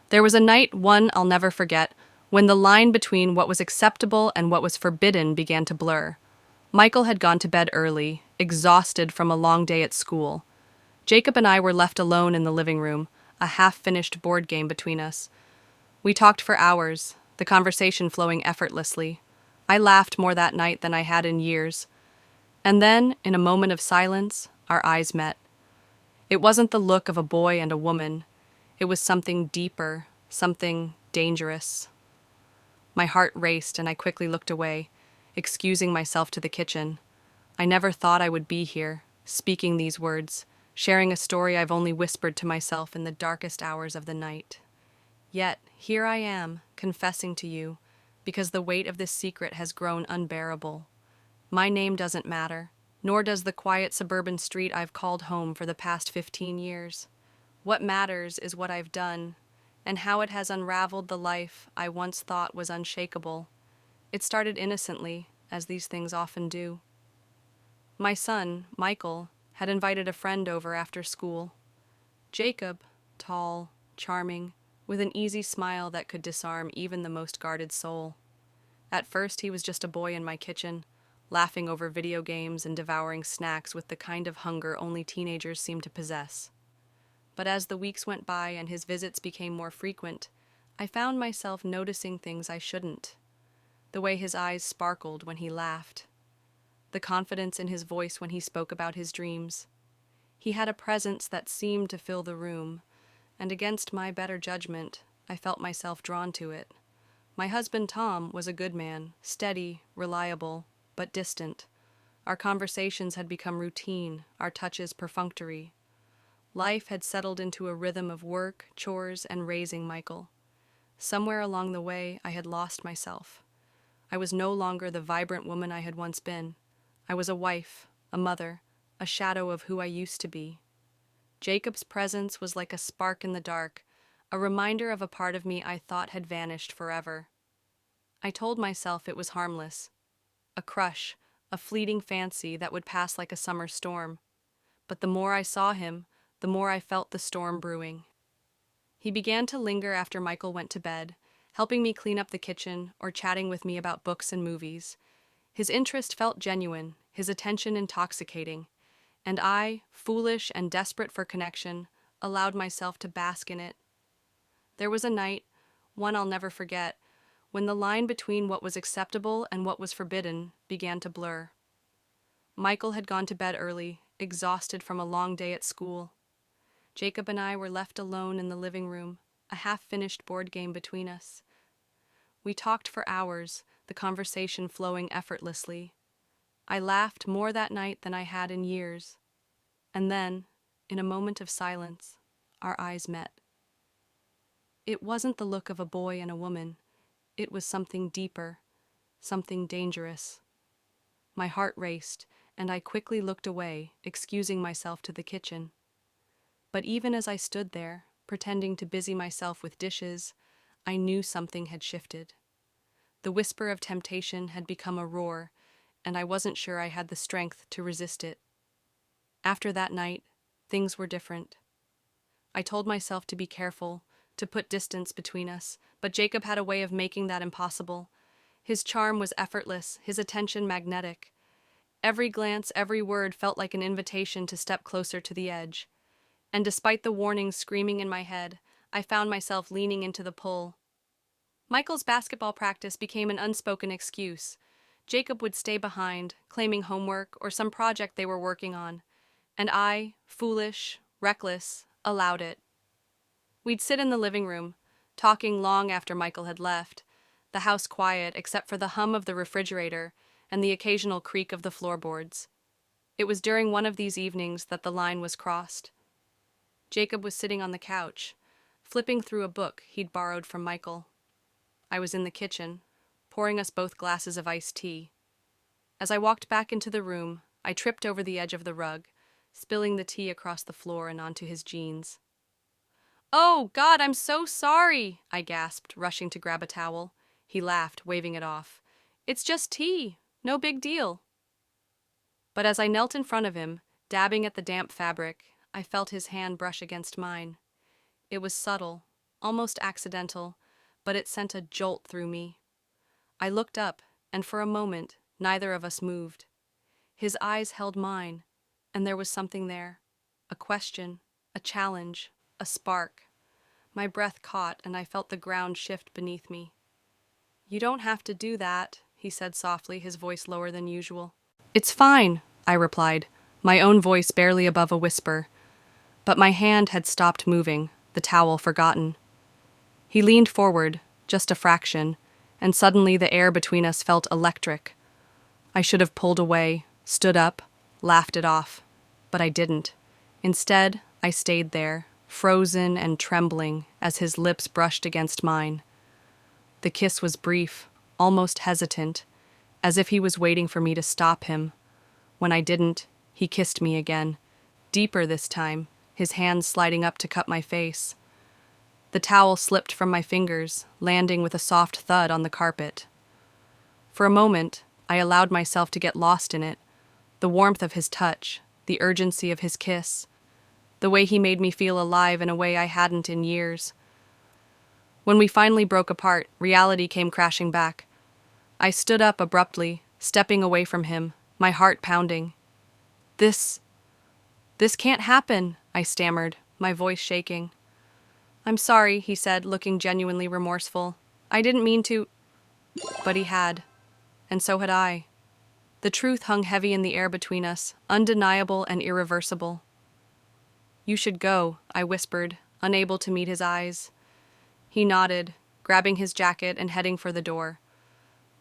There was a night, one I'll never forget, when the line between what was acceptable and what was forbidden began to blur. Michael had gone to bed early, exhausted from a long day at school. Jacob and I were left alone in the living room, a half-finished board game between us. We talked for hours, the conversation flowing effortlessly. I laughed more that night than I had in years. And then, in a moment of silence, our eyes met. It wasn't the look of a boy and a woman. It was something deeper, something dangerous. My heart raced and I quickly looked away, excusing myself to the kitchen. I never thought I would be here, speaking these words, sharing a story I've only whispered to myself in the darkest hours of the night. Yet, here I am, confessing to you, because the weight of this secret has grown unbearable. My name doesn't matter, nor does the quiet suburban street I've called home for the past 15 years. What matters is what I've done, and how it has unraveled the life I once thought was unshakable. It started innocently, as these things often do. My son, Michael, had invited a friend over after school. Jacob, tall, charming, with an easy smile that could disarm even the most guarded soul. At first, he was just a boy in my kitchen, laughing over video games and devouring snacks with the kind of hunger only teenagers seem to possess. But as the weeks went by and his visits became more frequent, I found myself noticing things I shouldn't. The way his eyes sparkled when he laughed. The confidence in his voice when he spoke about his dreams. He had a presence that seemed to fill the room, and against my better judgment, I felt myself drawn to it. My husband Tom was a good man, steady, reliable, but distant. Our conversations had become routine, our touches perfunctory. Life had settled into a rhythm of work, chores, and raising Michael. Somewhere along the way, I had lost myself. I was no longer the vibrant woman I had once been. I was a wife, a mother, a shadow of who I used to be. Jacob's presence was like a spark in the dark, a reminder of a part of me I thought had vanished forever. I told myself it was harmless, a crush, a fleeting fancy that would pass like a summer storm. But the more I saw him, the more I felt the storm brewing. He began to linger after Michael went to bed, helping me clean up the kitchen or chatting with me about books and movies. His interest felt genuine, his attention intoxicating, and I, foolish and desperate for connection, allowed myself to bask in it. There was a night, one I'll never forget, when the line between what was acceptable and what was forbidden began to blur. Michael had gone to bed early, exhausted from a long day at school. Jacob and I were left alone in the living room, a half-finished board game between us. We talked for hours, the conversation flowing effortlessly. I laughed more that night than I had in years. And then, in a moment of silence, our eyes met. It wasn't the look of a boy and a woman. It was something deeper, something dangerous. My heart raced, and I quickly looked away, excusing myself to the kitchen. But even as I stood there, pretending to busy myself with dishes, I knew something had shifted. The whisper of temptation had become a roar, and I wasn't sure I had the strength to resist it. After that night, things were different. I told myself to be careful, to put distance between us, but Jacob had a way of making that impossible. His charm was effortless, his attention magnetic. Every glance, every word felt like an invitation to step closer to the edge. And despite the warnings screaming in my head, I found myself leaning into the pull. Michael's basketball practice became an unspoken excuse. Jacob would stay behind, claiming homework or some project they were working on, and I, foolish, reckless, allowed it. We'd sit in the living room, talking long after Michael had left, the house quiet except for the hum of the refrigerator and the occasional creak of the floorboards. It was during one of these evenings that the line was crossed. Jacob was sitting on the couch, flipping through a book he'd borrowed from Michael. I was in the kitchen, pouring us both glasses of iced tea. As I walked back into the room, I tripped over the edge of the rug, spilling the tea across the floor and onto his jeans. "Oh, God, I'm so sorry," I gasped, rushing to grab a towel. He laughed, waving it off. "It's just tea. No big deal." But as I knelt in front of him, dabbing at the damp fabric, I felt his hand brush against mine. It was subtle, almost accidental, but it sent a jolt through me. I looked up, and for a moment, neither of us moved. His eyes held mine, and there was something there. A question, a challenge, a spark. My breath caught, and I felt the ground shift beneath me. "You don't have to do that," he said softly, his voice lower than usual. "It's fine," I replied, my own voice barely above a whisper. But my hand had stopped moving, the towel forgotten. He leaned forward, just a fraction, and suddenly the air between us felt electric. I should have pulled away, stood up, laughed it off, but I didn't. Instead, I stayed there, frozen and trembling as his lips brushed against mine. The kiss was brief, almost hesitant, as if he was waiting for me to stop him. When I didn't, he kissed me again, deeper this time, his hands sliding up to cup my face. The towel slipped from my fingers, landing with a soft thud on the carpet. For a moment, I allowed myself to get lost in it, the warmth of his touch, the urgency of his kiss, the way he made me feel alive in a way I hadn't in years. When we finally broke apart, reality came crashing back. I stood up abruptly, stepping away from him, my heart pounding. This can't happen," I stammered, my voice shaking. "I'm sorry," he said, looking genuinely remorseful. "I didn't mean to—" But he had, and so had I. The truth hung heavy in the air between us, undeniable and irreversible. "You should go," I whispered, unable to meet his eyes. He nodded, grabbing his jacket and heading for the door.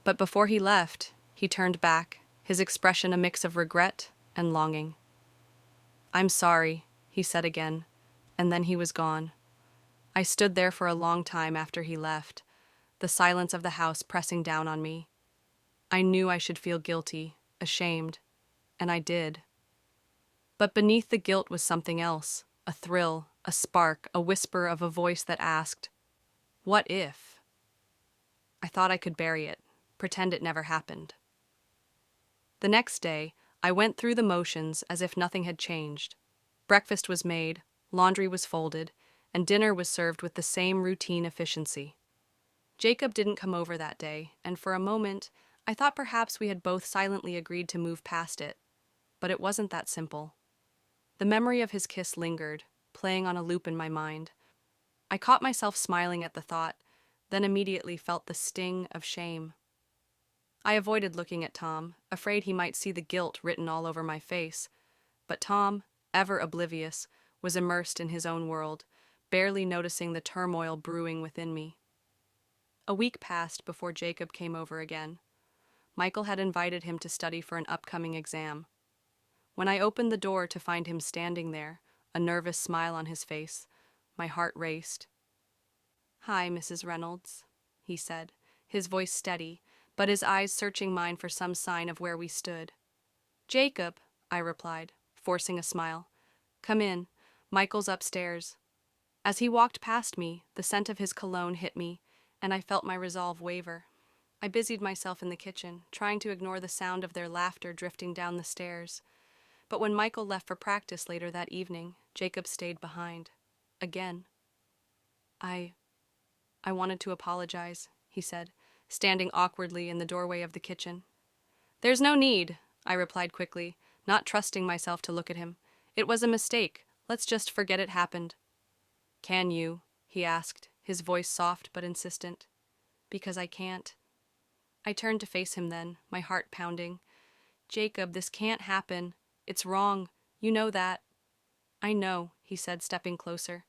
But before he left, he turned back, his expression a mix of regret and longing. "I'm sorry," he said again, and then he was gone. I stood there for a long time after he left, the silence of the house pressing down on me. I knew I should feel guilty, ashamed, and I did. But beneath the guilt was something else, a thrill, a spark, a whisper of a voice that asked, "What if?" I thought I could bury it, pretend it never happened. The next day, I went through the motions as if nothing had changed. Breakfast was made, laundry was folded, and dinner was served with the same routine efficiency. Jacob didn't come over that day, and for a moment, I thought perhaps we had both silently agreed to move past it. But it wasn't that simple. The memory of his kiss lingered, playing on a loop in my mind. I caught myself smiling at the thought, then immediately felt the sting of shame. I avoided looking at Tom, afraid he might see the guilt written all over my face. But Tom, ever oblivious, was immersed in his own world, barely noticing the turmoil brewing within me. A week passed before Jacob came over again. Michael had invited him to study for an upcoming exam. When I opened the door to find him standing there, a nervous smile on his face, my heart raced. "Hi, Mrs. Reynolds," he said, his voice steady, but his eyes searching mine for some sign of where we stood. "Jacob," I replied, forcing a smile. "Come in. Michael's upstairs." As he walked past me, the scent of his cologne hit me, and I felt my resolve waver. I busied myself in the kitchen, trying to ignore the sound of their laughter drifting down the stairs. But when Michael left for practice later that evening, Jacob stayed behind. Again. I wanted to apologize," he said, standing awkwardly in the doorway of the kitchen. "There's no need," I replied quickly, not trusting myself to look at him. "It was a mistake. Let's just forget it happened." "Can you?" he asked, his voice soft but insistent. "Because I can't." I turned to face him then, my heart pounding. "Jacob, this can't happen. It's wrong. You know that." "I know," he said, stepping closer.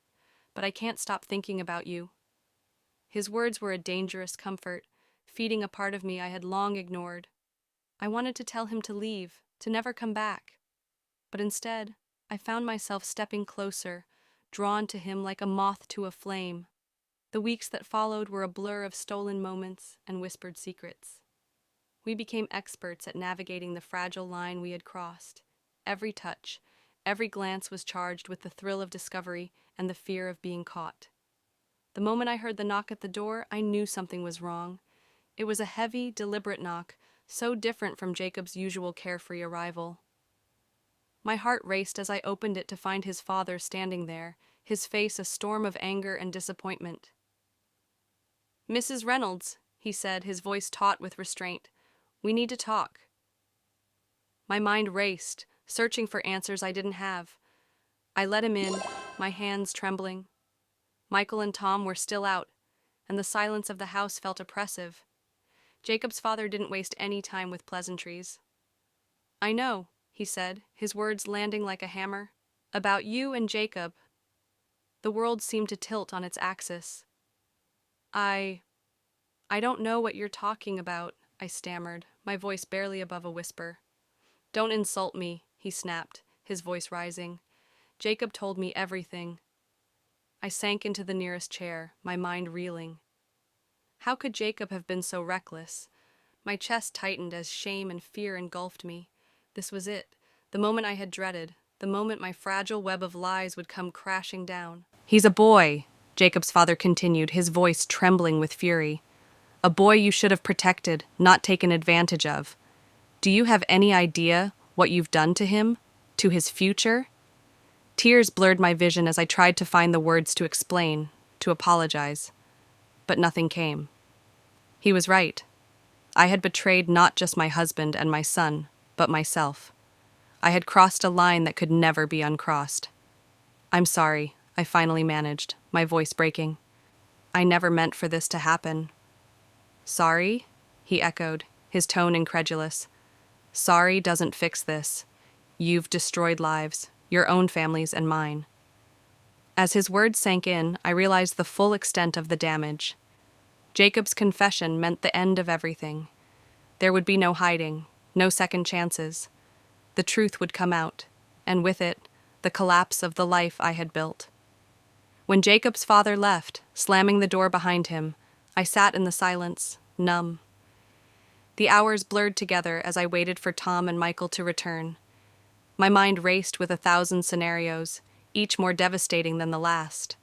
"But I can't stop thinking about you." His words were a dangerous comfort, feeding a part of me I had long ignored. I wanted to tell him to leave, to never come back. But instead, I found myself stepping closer, drawn to him like a moth to a flame. The weeks that followed were a blur of stolen moments and whispered secrets. We became experts at navigating the fragile line we had crossed. Every touch, every glance was charged with the thrill of discovery and the fear of being caught. The moment I heard the knock at the door, I knew something was wrong. It was a heavy, deliberate knock, so different from Jacob's usual carefree arrival. My heart raced as I opened it to find his father standing there, his face a storm of anger and disappointment. "Mrs. Reynolds," he said, his voice taut with restraint, "we need to talk." My mind raced, searching for answers I didn't have. I let him in, my hands trembling. Michael and Tom were still out, and the silence of the house felt oppressive. Jacob's father didn't waste any time with pleasantries. "I know," he said, his words landing like a hammer. "About you and Jacob." The world seemed to tilt on its axis. I don't know what you're talking about," I stammered, my voice barely above a whisper. "Don't insult me," he snapped, his voice rising. "Jacob told me everything." I sank into the nearest chair, my mind reeling. How could Jacob have been so reckless? My chest tightened as shame and fear engulfed me. This was it, the moment I had dreaded, the moment my fragile web of lies would come crashing down. "He's a boy," Jacob's father continued, his voice trembling with fury. "A boy you should have protected, not taken advantage of. Do you have any idea what you've done to him? To his future?" Tears blurred my vision as I tried to find the words to explain, to apologize. But nothing came. He was right. I had betrayed not just my husband and my son, but myself. I had crossed a line that could never be uncrossed. "I'm sorry," I finally managed, my voice breaking. "I never meant for this to happen." "Sorry?" he echoed, his tone incredulous. "Sorry doesn't fix this. You've destroyed lives, your own families and mine." As his words sank in, I realized the full extent of the damage. Jacob's confession meant the end of everything. There would be no hiding, no second chances. The truth would come out, and with it, the collapse of the life I had built. When Jacob's father left, slamming the door behind him, I sat in the silence, numb. The hours blurred together as I waited for Tom and Michael to return. My mind raced with 1,000 scenarios, each more devastating than the last.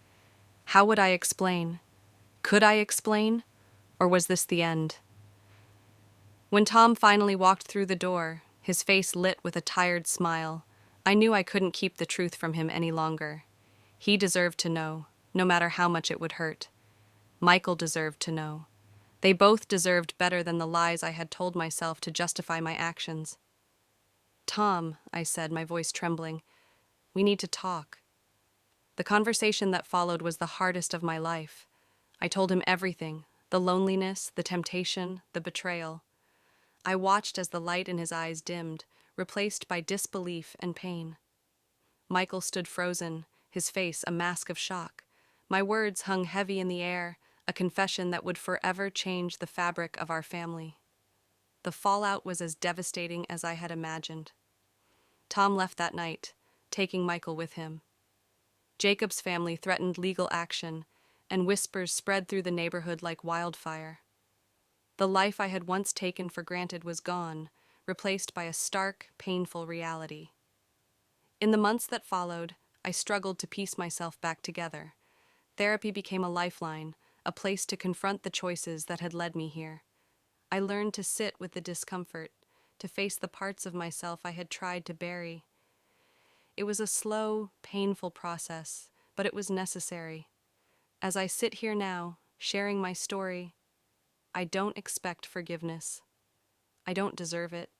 How would I explain? Could I explain? Or was this the end? When Tom finally walked through the door, his face lit with a tired smile, I knew I couldn't keep the truth from him any longer. He deserved to know, no matter how much it would hurt. Michael deserved to know. They both deserved better than the lies I had told myself to justify my actions. "Tom," I said, my voice trembling, "we need to talk." The conversation that followed was the hardest of my life. I told him everything, the loneliness, the temptation, the betrayal. I watched as the light in his eyes dimmed, replaced by disbelief and pain. Michael stood frozen, his face a mask of shock. My words hung heavy in the air, a confession that would forever change the fabric of our family. The fallout was as devastating as I had imagined. Tom left that night, taking Michael with him. Jacob's family threatened legal action, and whispers spread through the neighborhood like wildfire. The life I had once taken for granted was gone, replaced by a stark, painful reality. In the months that followed, I struggled to piece myself back together. Therapy became a lifeline, a place to confront the choices that had led me here. I learned to sit with the discomfort, to face the parts of myself I had tried to bury. It was a slow, painful process, but it was necessary. As I sit here now, sharing my story, I don't expect forgiveness. I don't deserve it.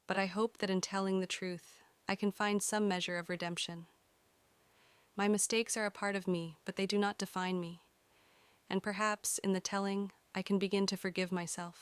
But I hope that in telling the truth, I can find some measure of redemption. My mistakes are a part of me, but they do not define me. And perhaps, in the telling, I can begin to forgive myself.